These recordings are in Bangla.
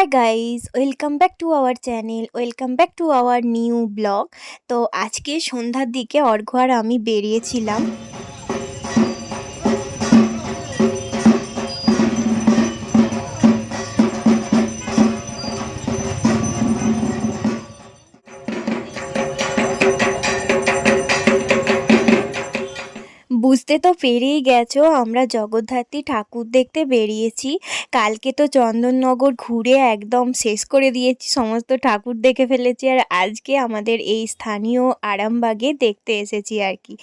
Hi guys, welcome back to our channel, welcome back to our new blog. তো আজকে সন্ধ্যার দিকে অর্ঘ্য আর আমি বেরিয়েছিলাম। বুঝতে তো পেরেই গেছো, আমরা জগদ্ধাত্রী ঠাকুর দেখতে বেরিয়েছি। কালকে তো চন্দননগর ঘুরে একদম শেষ করে দিয়েছি, সমস্ত ঠাকুর দেখে ফেলেছি। আর আজকে আমাদের এই স্থানীয় আরামবাগে দেখতে এসেছি আর কি।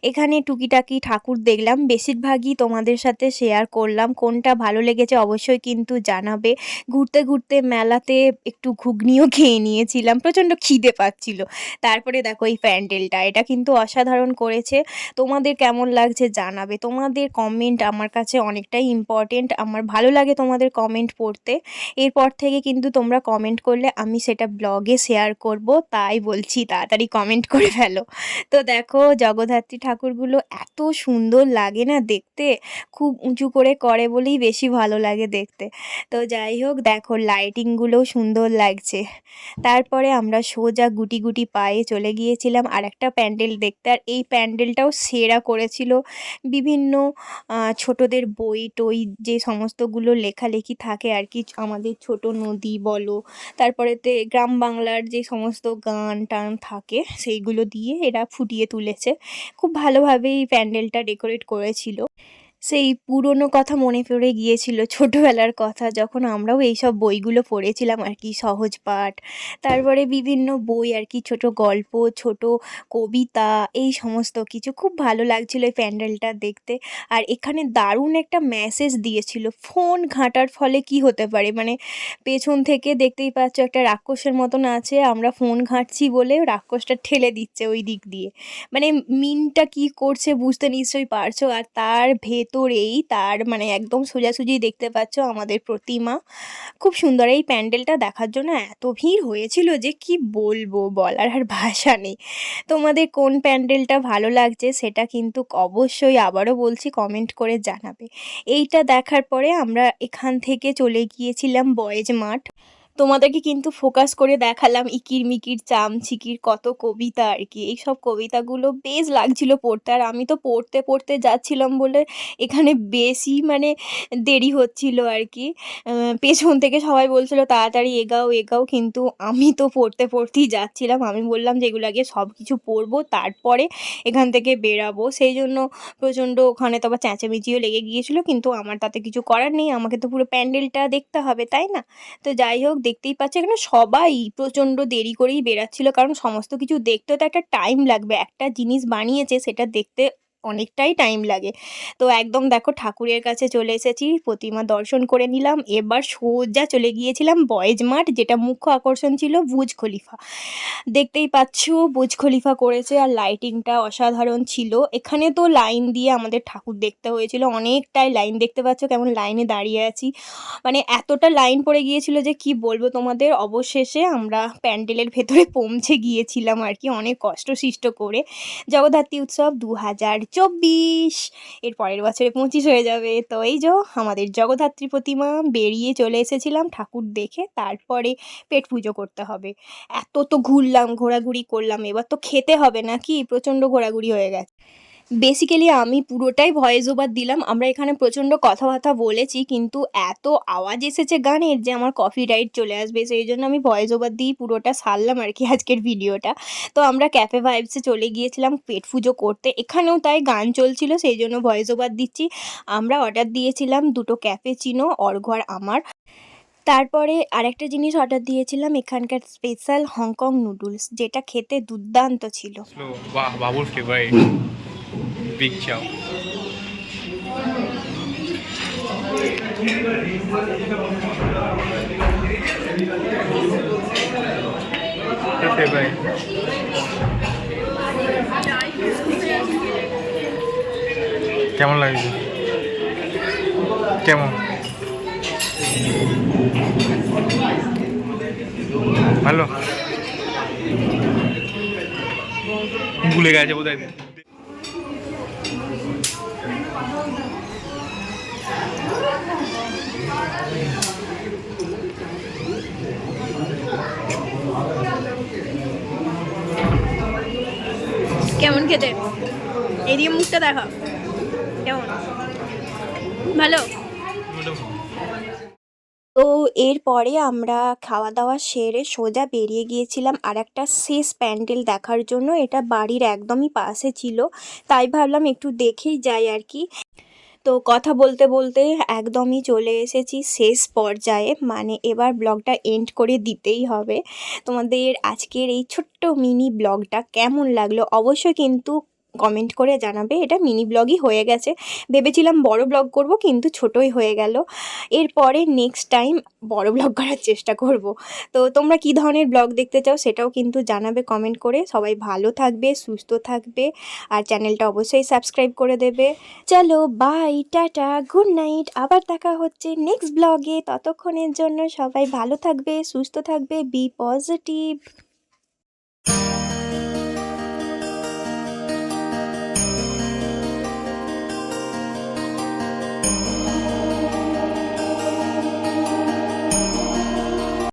এখানে টুকিটাকি ঠাকুর দেখলাম, বেশিরভাগই তোমাদের সাথে শেয়ার করলাম। কোনটা ভালো লেগেছে অবশ্যই কিন্তু জানাবে। ঘুরতে ঘুরতে মেলাতে একটু ঘুগনিও খেয়ে নিয়েছিলাম, প্রচণ্ড খিদে পাচ্ছিল। তারপরে দেখো এই প্যান্ডেলটা, এটা কিন্তু অসাধারণ করেছে। তোমাদের কেমন লাগছে জানাবে। তোমাদের কমেন্ট আমার কাছে অনেকটাই ইম্পর্টেন্ট, আমার ভালো লাগে তোমাদের কমেন্ট পড়তে। এরপর থেকে কিন্তু তোমরা কমেন্ট করলে আমি সেটা ব্লগে শেয়ার করব, তাই বলছি তাড়াতাড়ি কমেন্ট করে ফেলো। তো দেখো জগদ্ধাত্রী ঠাকুরগুলো এত সুন্দর লাগে না দেখতে, খুব উঁচু করে করে বলেই বেশি ভালো লাগে দেখতে। তো যাই হোক, দেখো লাইটিংগুলোও সুন্দর লাগছে। তারপরে আমরা সোজা গুটি গুটি পায়ে চলে গিয়েছিলাম আরেকটা প্যান্ডেল দেখতে। আর এই প্যান্ডেলটাও সেরা করেছিল। বিভিন্ন ছোটদের বই টই যে সমস্তগুলো লেখালেখি থাকে আর কি, আমাদের ছোট নদী বলো, তারপরেতে গ্রাম বাংলার যে সমস্ত গান টান থাকে সেইগুলো দিয়ে এরা ফুটিয়ে তুলেছে। খুব ভালোভাবেই প্যান্ডেলটা ডেকোরেট করেছিল। সেই পুরনো কথা মনে পড়ে গিয়েছিল, ছোটবেলার কথা, যখন আমরাও এইসব বইগুলো পড়েছিলাম আর কি, সহজ পাঠ, তারপরে বিভিন্ন বই আর কি, ছোট গল্প, ছোট কবিতা, এই সমস্ত কিছু খুব ভালো লাগছিল এই প্যান্ডেলটা দেখতে। আর এখানে দারুণ একটা মেসেজ দিয়েছিল, ফোন ঘাঁটার ফলে কি হতে পারে, মানে পেছন থেকে দেখতেই পাচ্ছ একটা রাক্ষসের মতন আছে, আমরা ফোন ঘাঁটছি বলে রাক্ষসটা ঠেলে দিচ্ছে ওই দিক দিয়ে। মানে মিনটা কি করছে বুঝতে নিশ্চয়ই পারছো। আর তার ভেতরেই তার মানে একদম সোজাসুজি দেখতে পাচ্ছ আমাদের প্রতিমা। খুব সুন্দর। এই প্যান্ডেলটা দেখার জন্য এত ভিড় হয়েছিল যে কি বলবো, বলার আর ভাষা নেই। তোমাদের কোন প্যান্ডেলটা ভালো লাগছে সেটা কিন্তু অবশ্যই আবারও বলছি কমেন্ট করে জানাবে। এইটা দেখার পরে আমরা এখান থেকে চলে গিয়েছিলাম বয়েজ মাঠ। তোমাদেরকে কিন্তু ফোকাস করে দেখালাম ইকির মিকির চামচিকির কত কবিতা আর কি। এইসব কবিতাগুলো বেশ লাগছিল পড়তে, আর আমি তো পড়তে পড়তে যাচ্ছিলাম বলে এখানে বেশি মানে দেরি হচ্ছিল আর কি। পেছন থেকে সবাই বলছিল তাড়াতাড়ি এগাও এগাও, কিন্তু আমি তো পড়তে পড়তেই যাচ্ছিলাম। আমি বললাম যে এগুলো আগে সব কিছু পড়বো তারপরে এখান থেকে বেরাবো, সেই জন্য প্রচণ্ড ওখানে তো আবার চেঁচামেচিও লেগে গিয়েছিল, কিন্তু আমার তাতে কিছু করার নেই, আমাকে তো পুরো প্যান্ডেলটা দেখতে হবে তাই না। তো যাই হোক, দেখতেই পাচ্ছ এখানে সবাই প্রচণ্ড দেরি করেই বেরাচ্ছিল, কারণ সমস্ত কিছু দেখতেও তো একটা টাইম লাগবে, একটা জিনিস বানিয়েছে সেটা দেখতে অনেকটাই টাইম লাগে। তো একদম দেখো ঠাকুরের কাছে চলে এসেছি, প্রতিমা দর্শন করে নিলাম। এবার সোজা চলে গিয়েছিলাম বয়েজ মাঠ, যেটা মুখ্য আকর্ষণ ছিল বুর্জ খলিফা। দেখতেই পাচ্ছ বুর্জ খলিফা করেছে, আর লাইটিংটা অসাধারণ ছিল। এখানে তো লাইন দিয়ে আমাদের ঠাকুর দেখতে হয়েছিল, অনেকটাই লাইন, দেখতে পাচ্ছ কেমন লাইনে দাঁড়িয়ে আছি, মানে এতটা লাইন পড়ে গিয়েছিল যে কি বলবো তোমাদের। অবশেষে আমরা প্যান্ডেলের ভেতরে পৌঁছে গিয়েছিলাম আর কি, অনেক কষ্টসৃষ্ট করে। জগদ্ধাত্রী উৎসব 2024, এর পরের বছরে 25 হয়ে যাবে। তো এই যে আমাদের জগদ্ধাত্রী প্রতিমা, বেরিয়ে চলে এসেছিলাম ঠাকুর দেখে, তারপরে পেট পুজো করতে হবে। এত তো ঘুরলাম, ঘোরাঘুরি করলাম, এবার তো খেতে হবে নাকি, প্রচণ্ড ঘোরাঘুরি হয়ে গেছে। বেসিক্যালি আমি পুরোটাই ভয়েস ওভার দিলাম। আমরা এখানে প্রচণ্ড কথাবার্তা বলেছি, কিন্তু এত আওয়াজ এসেছে গানের যে আমার কপিরাইট চলে আসবে, সেই জন্য আমি ভয়েস ওভার দিয়েই পুরোটা সারলাম আর কি আজকের ভিডিওটা। তো আমরা ক্যাফে ভাইবসে চলে গিয়েছিলাম পেট পুজো করতে, এখানেও তাই গান চলছিল, সেই জন্য ভয়েস ওভার দিচ্ছি। আমরা অর্ডার দিয়েছিলাম দুটো ক্যাপেচিনো, অর্ঘ্য আর আমার। তারপরে আরেকটা জিনিস অর্ডার দিয়েছিলাম, এখানকার স্পেশাল হংকং নুডলস, যেটা খেতে দুর্দান্ত ছিল। বাহ, বাবুর ফেভারিট বিগ চাও। ফেভারিট কেমন লাগছে? কেমন? ভালো? ভুলে গেছে বোধহয়। খেতে। এদিকে মুখটা দেখা কেমন, ভালো? তো এরপরে আমরা খাওয়া দাওয়া সেরে সোজা বেরিয়ে গিয়েছিলাম আর একটা শেষ প্যান্ডেল দেখার জন্য। এটা বাড়ির একদমই পাশে ছিল, তাই ভাবলাম একটু দেখেই যাই আর কি। তো কথা বলতে বলতে একদমই চলে এসেছি শেষ পর্যায়ে, মানে এবার ব্লগটা এন্ড করে দিতেই হবে। তোমাদের আজকের এই ছোট্ট মিনি ব্লগটা কেমন লাগলো অবশ্যই কিন্তু কমেন্ট করে জানাবে। এটা মিনি ব্লগই হয়ে গেছে, ভেবেছিলাম বড় ব্লগ করব কিন্তু ছোটই হয়ে গেল। এরপরে নেক্সট টাইম বড় ব্লগ করার চেষ্টা করব। তো তোমরা কী ধরনের ব্লগ দেখতে চাও সেটাও কিন্তু জানাবে কমেন্ট করে। সবাই ভালো থাকবে, সুস্থ থাকবে, আর চ্যানেলটা অবশ্যই সাবস্ক্রাইব করে দেবে। চলো বাই, টাটা, গুড নাইট। আবার দেখা হচ্ছে নেক্সট ব্লগে। ততক্ষণের জন্য সবাই ভালো থাকবে, সুস্থ থাকবে, বি পজিটিভ।